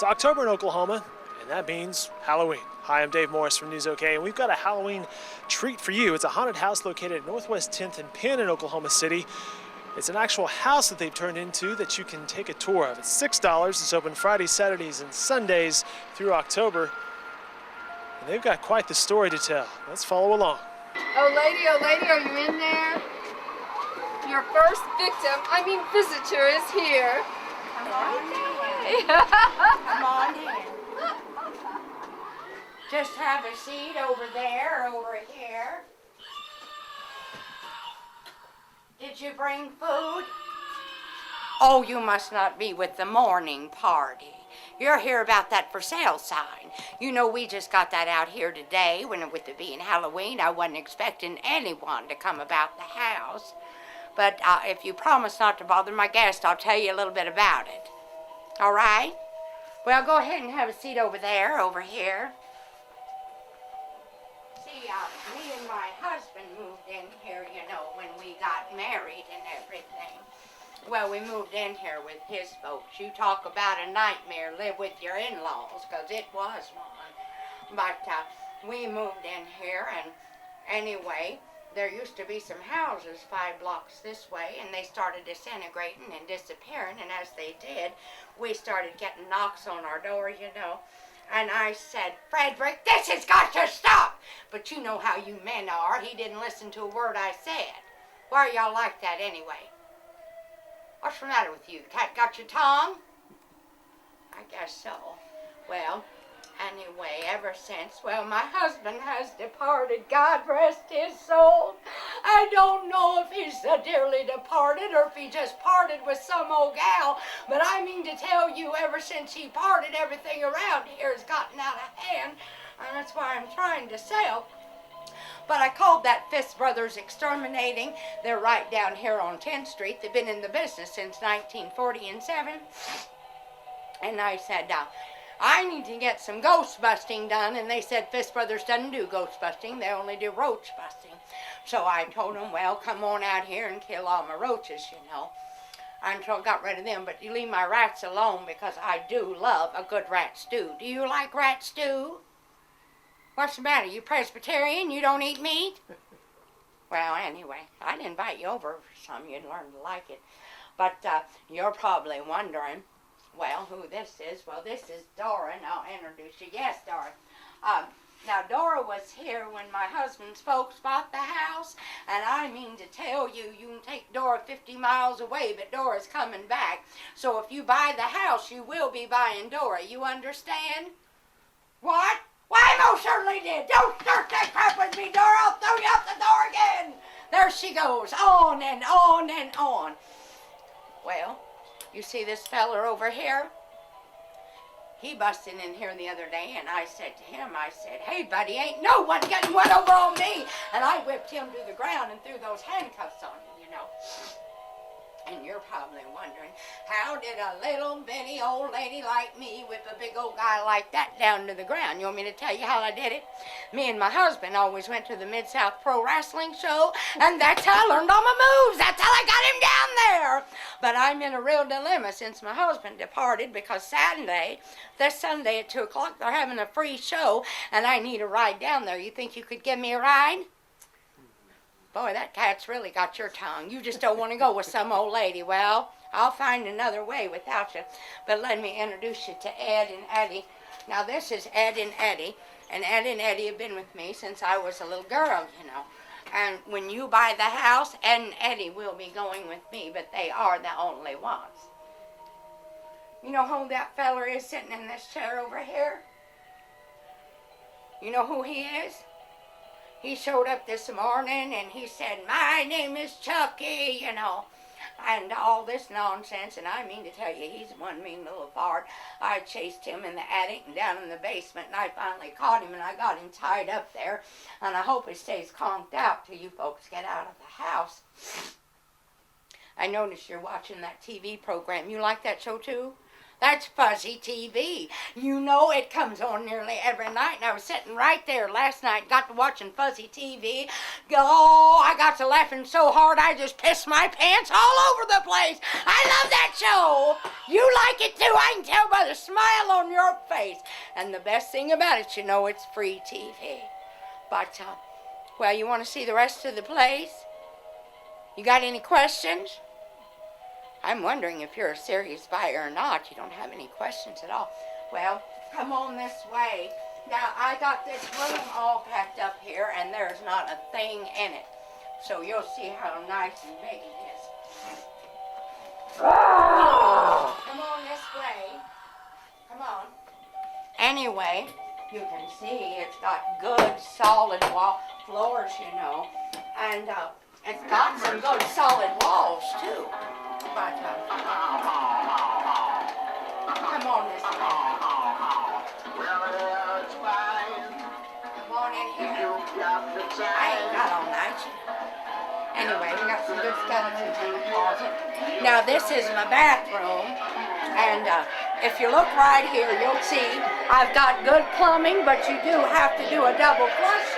It's October in Oklahoma, and that means Halloween. Hi, I'm Dave Morris from News OK, and we've got a Halloween treat for you. It's a haunted house located at Northwest 10th and Penn in Oklahoma City. It's an actual house that they've turned into that you can take a tour of. It's $6. It's open Fridays, Saturdays, and Sundays through October. And they've got quite the story to tell. Let's follow along. Oh lady, are you in there? Your first visitor is here. Come on in. Come on in. Just have a seat over there, over here. Did you bring food? Oh, you must not be with the morning party. You're here about that for sale sign. You know, we just got that out here today. With it being Halloween, I wasn't expecting anyone to come about the house. But if you promise not to bother my guest, I'll tell you a little bit about it. All right? Well, go ahead and have a seat over there, over here. See, me and my husband moved in here, you know, when we got married and everything. Well, we moved in here with his folks. You talk about a nightmare, live with your in-laws, 'cause it was one. But we moved in here, and anyway, there used to be some houses 5 blocks this way, and they started disintegrating and disappearing, and as they did, we started getting knocks on our door, you know. And I said, Frederick, this has got to stop! But you know how you men are. He didn't listen to a word I said. Why are y'all like that anyway? What's the matter with you? Cat got your tongue? I guess so. Well, anyway, ever since, well, my husband has departed. God rest his soul. I don't know if he's dearly departed or if he just parted with some old gal, but I mean to tell you, ever since he parted, everything around here has gotten out of hand, and that's why I'm trying to sell. But I called that Fist Brothers Exterminating. They're right down here on 10th Street. They've been in the business since 1947. And I said, I need to get some ghost busting done. And they said Fist Brothers doesn't do ghost busting. They only do roach busting. So I told them, well, come on out here and kill all my roaches, you know. Until I got rid of them. But you leave my rats alone, because I do love a good rat stew. Do you like rat stew? What's the matter? You Presbyterian? You don't eat meat? Well, anyway, I'd invite you over for some. You'd learn to like it. But you're probably wondering, well, who this is. Well, this is Dora, and I'll introduce you. Yes, Dora. Now, Dora was here when my husband's folks bought the house, and I mean to tell you, you can take Dora 50 miles away, but Dora's coming back. So if you buy the house, you will be buying Dora. You understand? What? Why, I most certainly did. Don't start that crap with me, Dora. I'll throw you out the door again. There she goes, on and on and on. Well, you see this feller over here? He busted in here the other day, and I said to him, I said, hey, buddy, ain't no one getting one over on me. And I whipped him to the ground and threw those handcuffs on him, you know. And you're probably wondering, how did a little bitty old lady like me whip a big old guy like that down to the ground? You want me to tell you how I did it? Me and my husband always went to the Mid-South Pro Wrestling show, and that's how I learned all my moves. That's how I got him down there. But I'm in a real dilemma since my husband departed, because this Sunday at 2 o'clock, they're having a free show, and I need a ride down there. You think you could give me a ride? Boy, that cat's really got your tongue. You just don't want to go with some old lady. Well, I'll find another way without you. But let me introduce you to Ed and Eddie. Now, this is Ed and Eddie. And Ed and Eddie have been with me since I was a little girl, you know. And when you buy the house, Ed and Eddie will be going with me, but they are the only ones. You know who that feller is sitting in this chair over here? You know who he is? He showed up this morning and he said, my name is Chucky, you know, and all this nonsense. And I mean to tell you, he's one mean little fart. I chased him in the attic and down in the basement, and I finally caught him, and I got him tied up there. And I hope he stays conked out till you folks get out of the house. I noticed you're watching that TV program. You like that show too? That's Fuzzy TV. You know it comes on nearly every night, and I was sitting right there last night, got to watching Fuzzy TV. Oh, I got to laughing so hard I just pissed my pants all over the place. I love that show. You like it too, I can tell by the smile on your face. And the best thing about it, you know, it's free TV. But, well, you want to see the rest of the place? You got any questions? I'm wondering if you're a serious buyer or not. You don't have any questions at all. Well, come on this way. Now, I got this room all packed up here, and there's not a thing in it. So you'll see how nice and big it is. Oh, come on this way. Come on. Anyway, you can see it's got good solid floors, you know. And it's got some good solid walls, too. But, come on this way. Come on in here. I ain't got all night. Anyway, we got some good skeletons in the closet. Now, this is my bathroom. And if you look right here, you'll see I've got good plumbing, but you do have to do a double flush.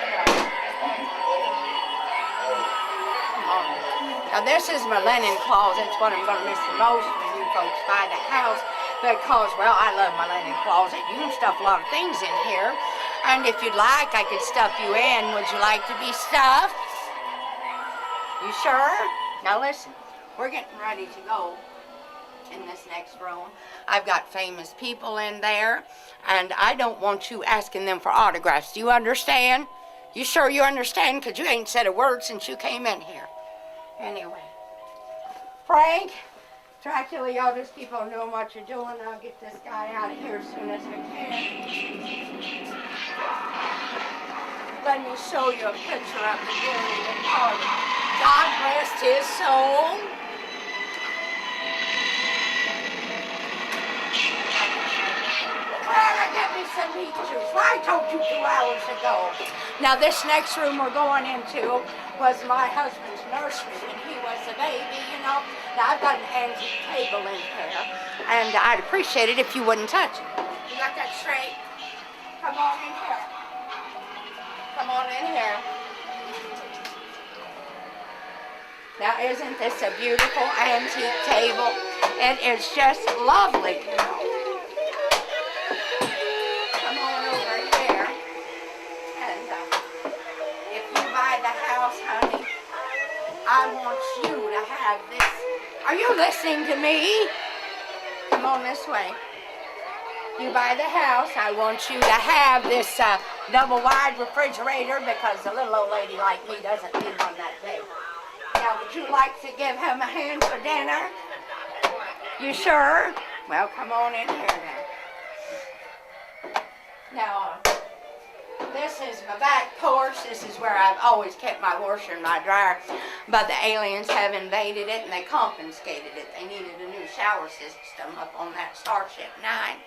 Now this is my linen closet. It's what I'm going to miss the most when you folks buy the house because, well, I love my linen closet. You can stuff a lot of things in here. And if you'd like, I could stuff you in. Would you like to be stuffed? You sure? Now listen, we're getting ready to go in this next room. I've got famous people in there, and I don't want you asking them for autographs. Do you understand? You sure you understand? Because you ain't said a word since you came in here. Anyway, Frank, Dracula, y'all just keep on doing what you're doing. I'll get this guy out of here as soon as I can. Let me show you a picture of the dearly departed. God rest his soul. Well, get me some meat juice. I told you 2 hours ago. Now, this next room we're going into was my husband's nursery when he was a baby, you know. Now, I've got an antique table in here, and I'd appreciate it if you wouldn't touch it. You got that straight? Come on in here. Come on in here. Now, isn't this a beautiful antique table? It is just lovely, you know. Come on over here. And if you buy the house, honey, I want you to have this. Are you listening to me? Come on this way. You buy the house, I want you to have this double wide refrigerator because a little old lady like me doesn't live on that big. Now, would you like to give him a hand for dinner? You sure? Well, come on in here then. Now, this is my back porch. This is where I've always kept my washer and my dryer. But the aliens have invaded it and they confiscated it. They needed a new shower system up on that Starship 9.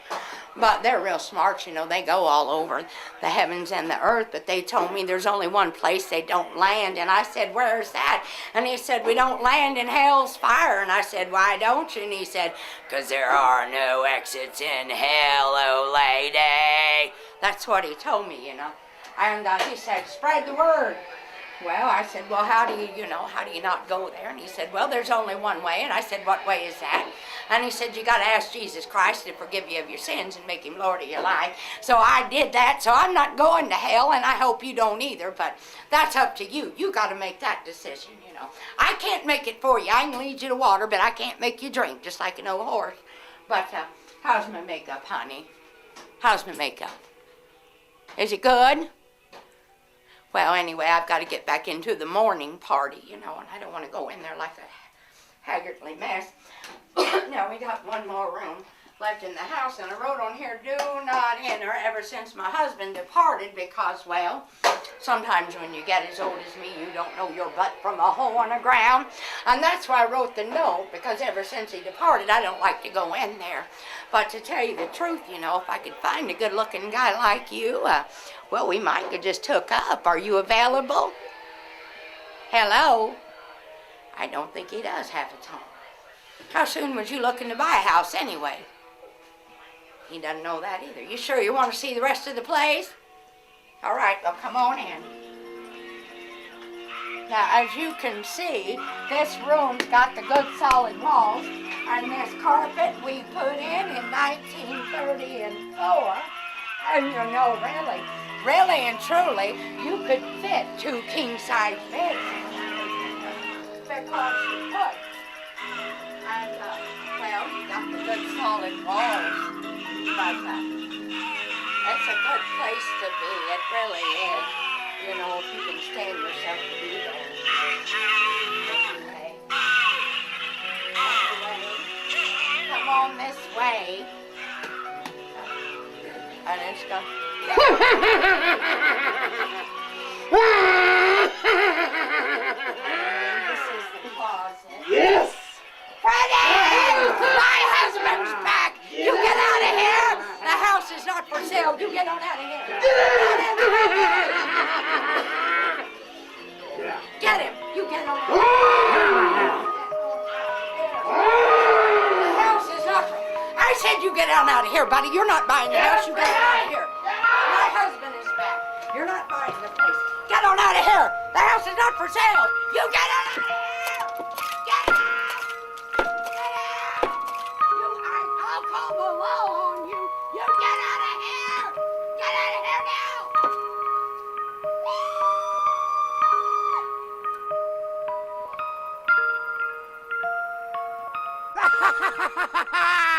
But they're real smart, you know. They go all over the heavens and the earth. But they told me there's only one place they don't land. And I said, where's that? And he said, we don't land in hell's fire. And I said, why don't you? And he said, because there are no exits in hell, oh lady. That's what he told me, you know. And he said, spread the word. Well, I said, well, how do you not go there? And he said, well, there's only one way. And I said, what way is that? And he said, you got to ask Jesus Christ to forgive you of your sins and make him Lord of your life. So I did that. So I'm not going to hell, and I hope you don't either. But that's up to you. You got to make that decision, you know. I can't make it for you. I can lead you to water, but I can't make you drink, just like an old horse. But how's my makeup, honey? How's my makeup? Is it good? Well, anyway, I've got to get back into the morning party, you know, and I don't want to go in there like a haggardly mess. Now, we got one more room left in the house, and I wrote on here, do not enter, ever since my husband departed, because, well, sometimes when you get as old as me, you don't know your butt from a hole in the ground, and that's why I wrote the note, because ever since he departed, I don't like to go in there. But to tell you the truth, you know, if I could find a good-looking guy like you, well, we might have just hook up. Are you available? Hello? I don't think he does have a home. How soon was you looking to buy a house anyway? He doesn't know that either. You sure you want to see the rest of the place? All right, well, come on in. Now, as you can see, this room's got the good solid walls, and this carpet we put in 1934. And you know, really and truly, you could fit 2 king-size beds because you could. And, well, you got the good solid walls, but it's a good place to be. It really is. You know, if you can stand yourself to be there. Anyway, come on this way. And it's got... This is the closet. Yes! Freddie! My husband's back! You get out of here! The house is not for sale. You get on out of here. Get him! You get on out of here. The house is not for... I said you get on out of here, buddy. You're not buying the house. You get on out of here. My husband is back. You're not buying the place. Get on out of here. The house is not for sale. You get on out of here. Get out. Get out. I'll call the law on you. You get out of here. Get out of here now. Ha ha ha ha ha!